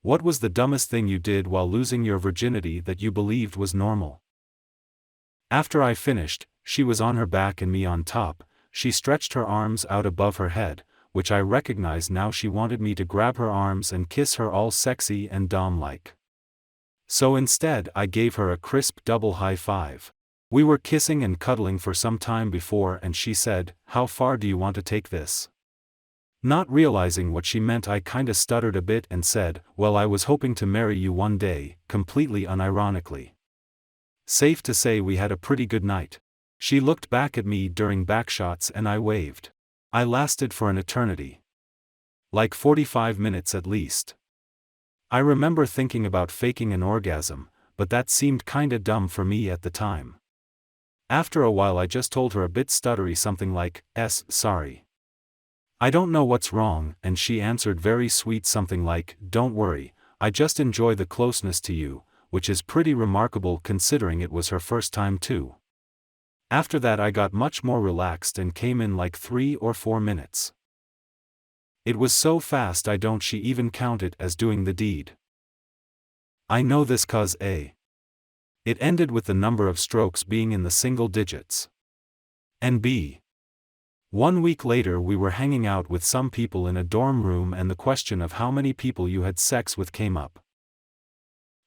What was the dumbest thing you did while losing your virginity that you believed was normal? After I finished, she was on her back and me on top. She stretched her arms out above her head, which I recognized now. She wanted me to grab her arms and kiss her all sexy and dom-like. So instead I gave her a crisp double high five. We were kissing and cuddling for some time before and she said, "How far do you want to take this?" Not realizing what she meant, I kinda stuttered a bit and said, "Well, I was hoping to marry you one day," completely unironically. Safe to say we had a pretty good night. She looked back at me during backshots and I waved. I lasted for an eternity. Like 45 minutes at least. I remember thinking about faking an orgasm, but that seemed kinda dumb for me at the time. After a while I just told her a bit stuttery something like, "Sorry. I don't know what's wrong," and she answered very sweet something like, "Don't worry, I just enjoy the closeness to you," which is pretty remarkable considering it was her first time too. After that I got much more relaxed and came in like 3 or 4 minutes. It was so fast I don't she even count it as doing the deed. I know this cause A. It ended with the number of strokes being in the single digits. And B. 1 week later we were hanging out with some people in a dorm room and the question of how many people you had sex with came up.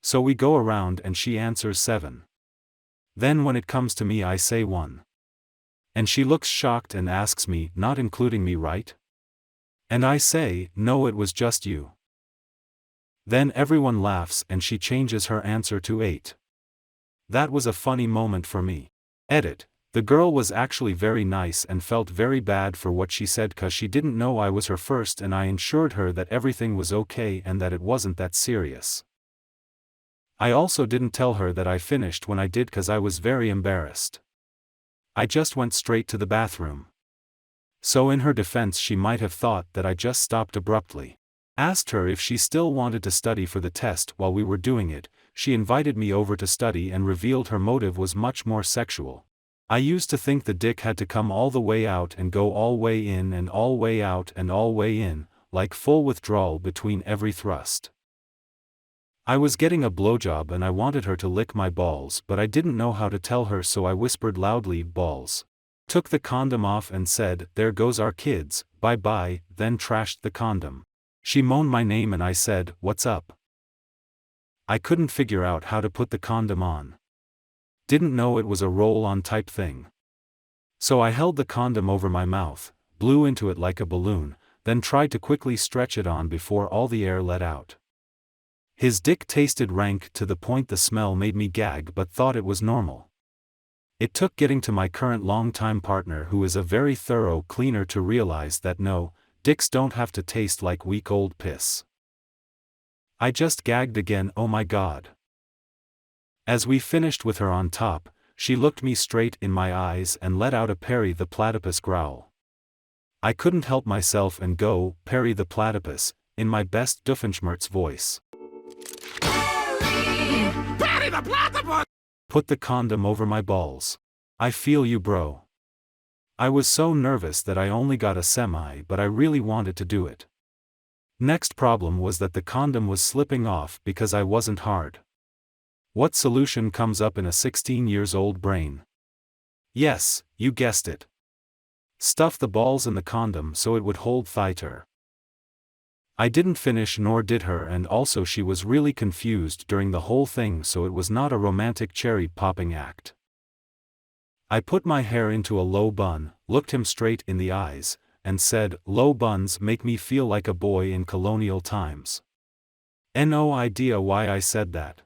So we go around and she answers 7. Then when it comes to me I say 1. And she looks shocked and asks me, "Not including me, right?" And I say, "No, it was just you." Then everyone laughs and she changes her answer to 8. That was a funny moment for me. Edit. The girl was actually very nice and felt very bad for what she said cause she didn't know I was her first and I ensured her that everything was okay and that it wasn't that serious. I also didn't tell her that I finished when I did cause I was very embarrassed. I just went straight to the bathroom. So in her defense she might have thought that I just stopped abruptly. Asked her if she still wanted to study for the test while we were doing it. She invited me over to study and revealed her motive was much more sexual. I used to think the dick had to come all the way out and go all way in and all way out and all way in, like full withdrawal between every thrust. I was getting a blowjob and I wanted her to lick my balls but I didn't know how to tell her so I whispered loudly, "Balls." Took the condom off and said, "There goes our kids, bye bye," then trashed the condom. She moaned my name and I said, "What's up?" I couldn't figure out how to put the condom on. Didn't know it was a roll-on type thing. So I held the condom over my mouth, blew into it like a balloon, then tried to quickly stretch it on before all the air let out. His dick tasted rank to the point the smell made me gag but thought it was normal. It took getting to my current longtime partner who is a very thorough cleaner to realize that no, dicks don't have to taste like week old piss. I just gagged again, oh my god. As we finished with her on top, she looked me straight in my eyes and let out a Perry the Platypus growl. I couldn't help myself and go, "Perry the Platypus," in my best Doofenshmirtz voice. Perry the Platypus! Put the condom over my balls. I feel you, bro. I was so nervous that I only got a semi but I really wanted to do it. Next problem was that the condom was slipping off because I wasn't hard. What solution comes up in a 16-year-old brain? Yes, you guessed it. Stuff the balls in the condom so it would hold tighter. I didn't finish nor did her and also she was really confused during the whole thing so it was not a romantic cherry-popping act. I put my hair into a low bun, looked him straight in the eyes, and said, "Low buns make me feel like a boy in colonial times." No idea why I said that.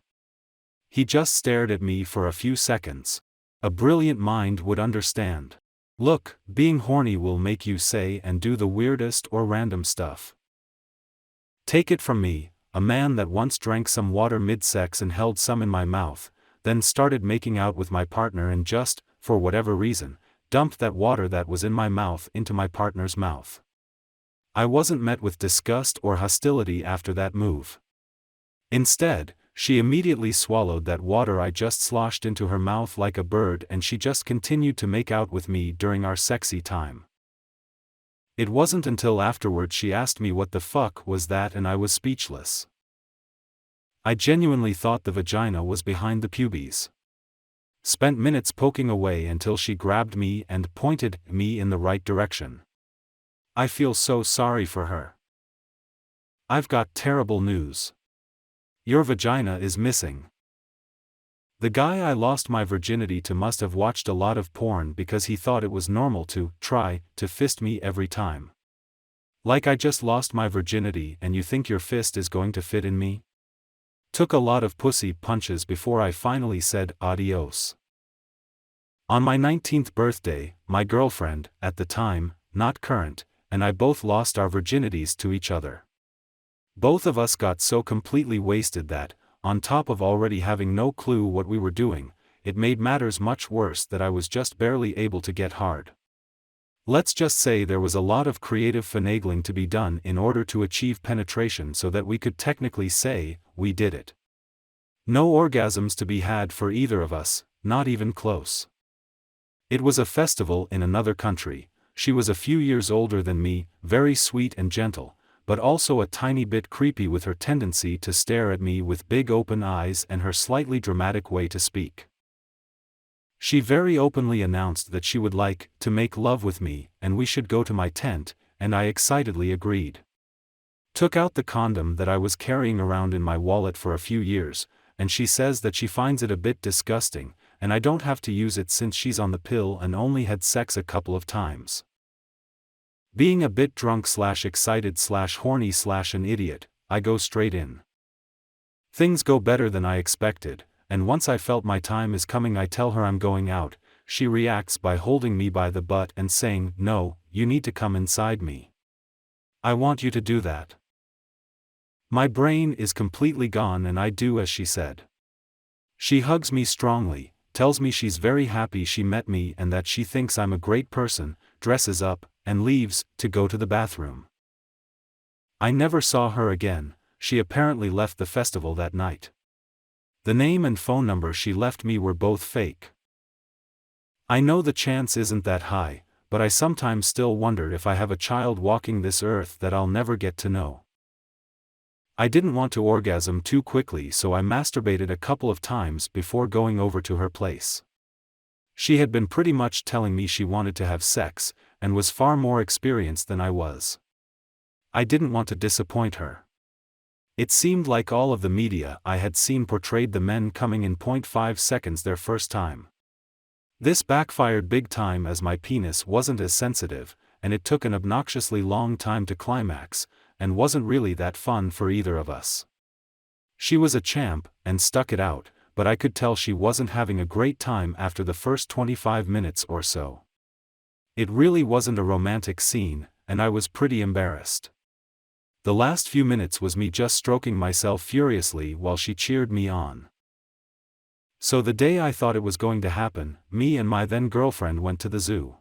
He just stared at me for a few seconds. A brilliant mind would understand. Look, being horny will make you say and do the weirdest or random stuff. Take it from me, a man that once drank some water mid-sex and held some in my mouth, then started making out with my partner and just, for whatever reason, dumped that water that was in my mouth into my partner's mouth. I wasn't met with disgust or hostility after that move. Instead, she immediately swallowed that water I just sloshed into her mouth like a bird and she just continued to make out with me during our sexy time. It wasn't until afterward she asked me what the fuck was that and I was speechless. I genuinely thought the vagina was behind the pubes. Spent minutes poking away until she grabbed me and pointed me in the right direction. I feel so sorry for her. I've got terrible news. Your vagina is missing. The guy I lost my virginity to must have watched a lot of porn because he thought it was normal to try to fist me every time. Like I just lost my virginity and you think your fist is going to fit in me? Took a lot of pussy punches before I finally said adios. On my 19th birthday, my girlfriend, at the time, not current, and I both lost our virginities to each other. Both of us got so completely wasted that, on top of already having no clue what we were doing, it made matters much worse that I was just barely able to get hard. Let's just say there was a lot of creative finagling to be done in order to achieve penetration so that we could technically say, we did it. No orgasms to be had for either of us, not even close. It was a festival in another country. She was a few years older than me, very sweet and gentle, but also a tiny bit creepy with her tendency to stare at me with big open eyes and her slightly dramatic way to speak. She very openly announced that she would like to make love with me and we should go to my tent, and I excitedly agreed. Took out the condom that I was carrying around in my wallet for a few years, and she says that she finds it a bit disgusting, and I don't have to use it since she's on the pill and only had sex a couple of times. Being a bit drunk / excited / horny / an idiot, I go straight in. Things go better than I expected, and once I felt my time is coming I tell her I'm going out. She reacts by holding me by the butt and saying, "No, you need to come inside me. I want you to do that." My brain is completely gone and I do as she said. She hugs me strongly, tells me she's very happy she met me and that she thinks I'm a great person, dresses up, and leaves to go to the bathroom. I never saw her again. She apparently left the festival that night. The name and phone number she left me were both fake. I know the chance isn't that high, but I sometimes still wonder if I have a child walking this earth that I'll never get to know. I didn't want to orgasm too quickly, so I masturbated a couple of times before going over to her place. She had been pretty much telling me she wanted to have sex, and was far more experienced than I was. I didn't want to disappoint her. It seemed like all of the media I had seen portrayed the men coming in 0.5 seconds their first time. This backfired big time as my penis wasn't as sensitive, and it took an obnoxiously long time to climax, and wasn't really that fun for either of us. She was a champ, and stuck it out, but I could tell she wasn't having a great time after the first 25 minutes or so. It really wasn't a romantic scene, and I was pretty embarrassed. The last few minutes was me just stroking myself furiously while she cheered me on. So the day I thought it was going to happen, me and my then girlfriend went to the zoo.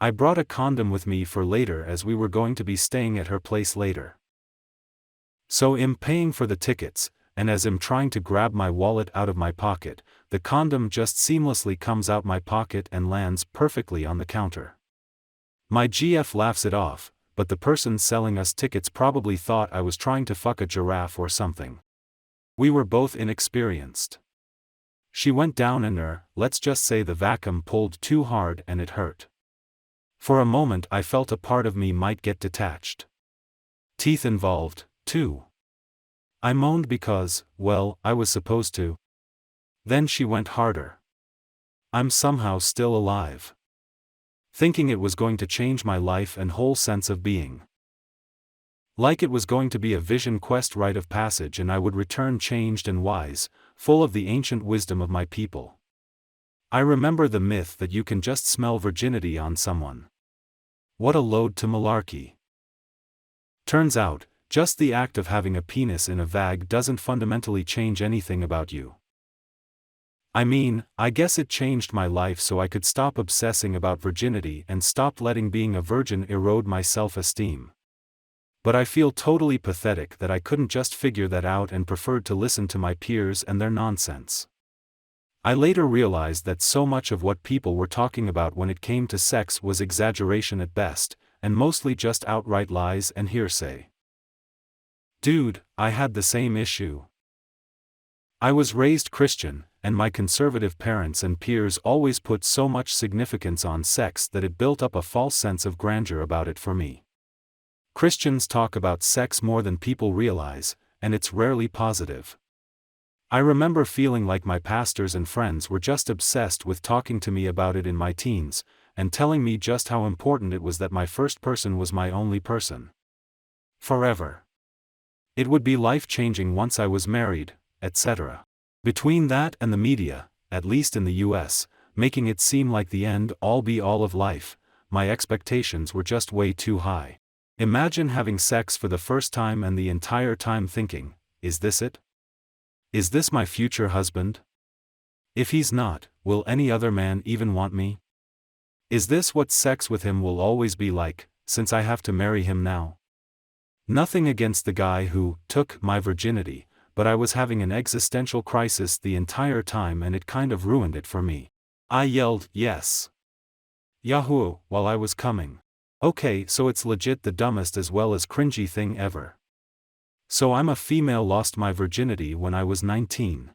I brought a condom with me for later as we were going to be staying at her place later. So I'm paying for the tickets, and as I'm trying to grab my wallet out of my pocket, the condom just seamlessly comes out my pocket and lands perfectly on the counter. My GF laughs it off, but the person selling us tickets probably thought I was trying to fuck a giraffe or something. We were both inexperienced. She went down in her, let's just say the vacuum pulled too hard and it hurt. For a moment I felt a part of me might get detached. Teeth involved, too. I moaned because, well, I was supposed to. Then she went harder. I'm somehow still alive. Thinking it was going to change my life and whole sense of being. Like it was going to be a vision quest rite of passage and I would return changed and wise, full of the ancient wisdom of my people. I remember the myth that you can just smell virginity on someone. What a load to malarkey. Turns out, just the act of having a penis in a vag doesn't fundamentally change anything about you. I mean, I guess it changed my life so I could stop obsessing about virginity and stop letting being a virgin erode my self-esteem. But I feel totally pathetic that I couldn't just figure that out and preferred to listen to my peers and their nonsense. I later realized that so much of what people were talking about when it came to sex was exaggeration at best, and mostly just outright lies and hearsay. Dude, I had the same issue. I was raised Christian, and my conservative parents and peers always put so much significance on sex that it built up a false sense of grandeur about it for me. Christians talk about sex more than people realize, and it's rarely positive. I remember feeling like my pastors and friends were just obsessed with talking to me about it in my teens, and telling me just how important it was that my first person was my only person. Forever. It would be life-changing once I was married, etc. Between that and the media, at least in the US, making it seem like the end-all be-all of life, my expectations were just way too high. Imagine having sex for the first time and the entire time thinking, is this it? Is this my future husband? If he's not, will any other man even want me? Is this what sex with him will always be like, since I have to marry him now? Nothing against the guy who took my virginity, but I was having an existential crisis the entire time and it kind of ruined it for me. I yelled, yes. Yahoo, while I was coming. Okay, so it's legit the dumbest as well as cringy thing ever. So I'm a female lost my virginity when I was 19.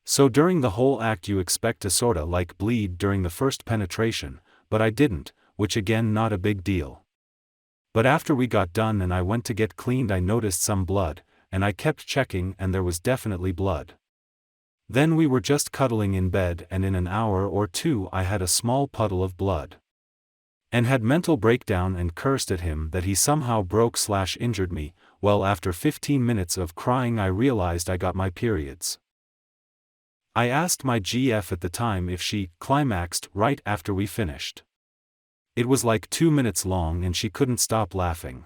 So during the whole act you expect to sorta like bleed during the first penetration, but I didn't, which again not a big deal. But after we got done and I went to get cleaned I noticed some blood, and I kept checking and there was definitely blood. Then we were just cuddling in bed and in an hour or two I had a small puddle of blood. And had mental breakdown and cursed at him that he somehow broke/injured me. Well, after 15 minutes of crying I realized I got my periods. I asked my GF at the time if she climaxed right after we finished. It was like 2 minutes long and she couldn't stop laughing.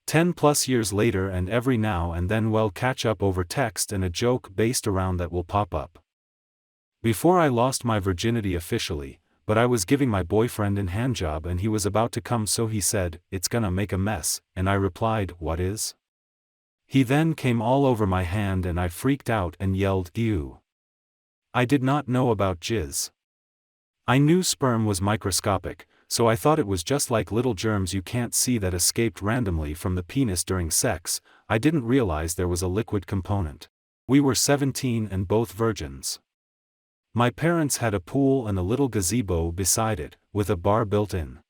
10+ years later and every now and then we'll catch up over text and a joke based around that will pop up. Before I lost my virginity officially, but I was giving my boyfriend an handjob and he was about to come so he said, "It's gonna make a mess," and I replied, "What is?" He then came all over my hand and I freaked out and yelled, "Ew." I did not know about jizz. I knew sperm was microscopic, so I thought it was just like little germs you can't see that escaped randomly from the penis during sex. I didn't realize there was a liquid component. We were 17 and both virgins. My parents had a pool and a little gazebo beside it, with a bar built in.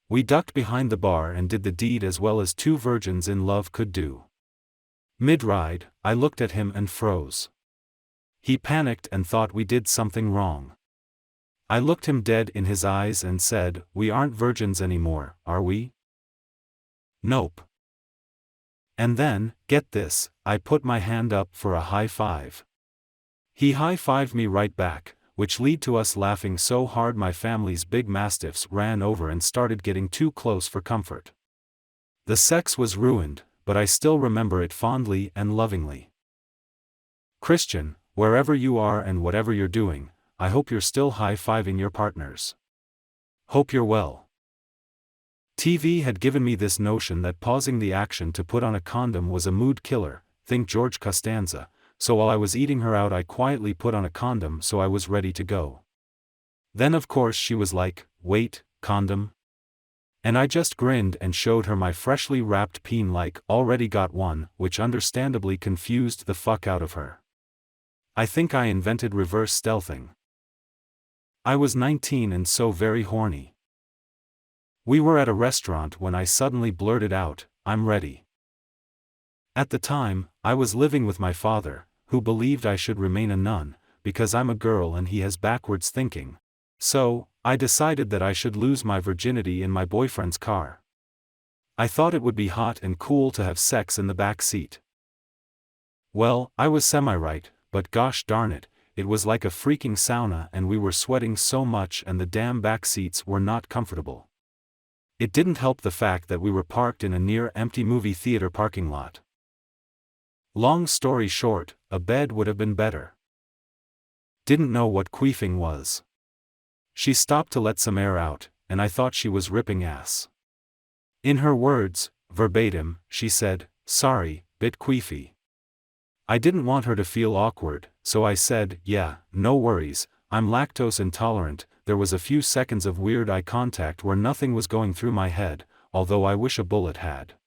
We ducked behind the bar and did the deed as well as two virgins in love could do. Mid-ride, I looked at him and froze. He panicked and thought we did something wrong. I looked him dead in his eyes and said, "We aren't virgins anymore, are we?" "Nope." And then, get this, I put my hand up for a high five. He high-fived me right back, which led to us laughing so hard my family's big mastiffs ran over and started getting too close for comfort. The sex was ruined, but I still remember it fondly and lovingly. Christian, wherever you are and whatever you're doing, I hope you're still high-fiving your partners. Hope you're well. TV had given me this notion that pausing the action to put on a condom was a mood killer, think George Costanza. So while I was eating her out I quietly put on a condom so I was ready to go. Then of course she was like, "Wait, condom?" And I just grinned and showed her my freshly wrapped peen like, "Already got one," which understandably confused the fuck out of her. I think I invented reverse stealthing. I was 19 and so very horny. We were at a restaurant when I suddenly blurted out, "I'm ready." At the time, I was living with my father, who believed I should remain a nun, because I'm a girl and he has backwards thinking. So, I decided that I should lose my virginity in my boyfriend's car. I thought it would be hot and cool to have sex in the back seat. Well, I was semi-right, but gosh darn it, it was like a freaking sauna and we were sweating so much and the damn back seats were not comfortable. It didn't help the fact that we were parked in a near-empty movie theater parking lot. Long story short, a bed would have been better. Didn't know what queefing was. She stopped to let some air out, and I thought she was ripping ass. In her words, verbatim, she said, "Sorry, bit queefy." I didn't want her to feel awkward, so I said, "Yeah, no worries, I'm lactose intolerant." There was a few seconds of weird eye contact where nothing was going through my head, although I wish a bullet had.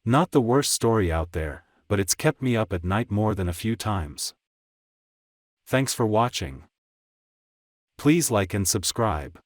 Not the worst story out there, but it's kept me up at night more than a few times. Thanks for watching. Please like and subscribe.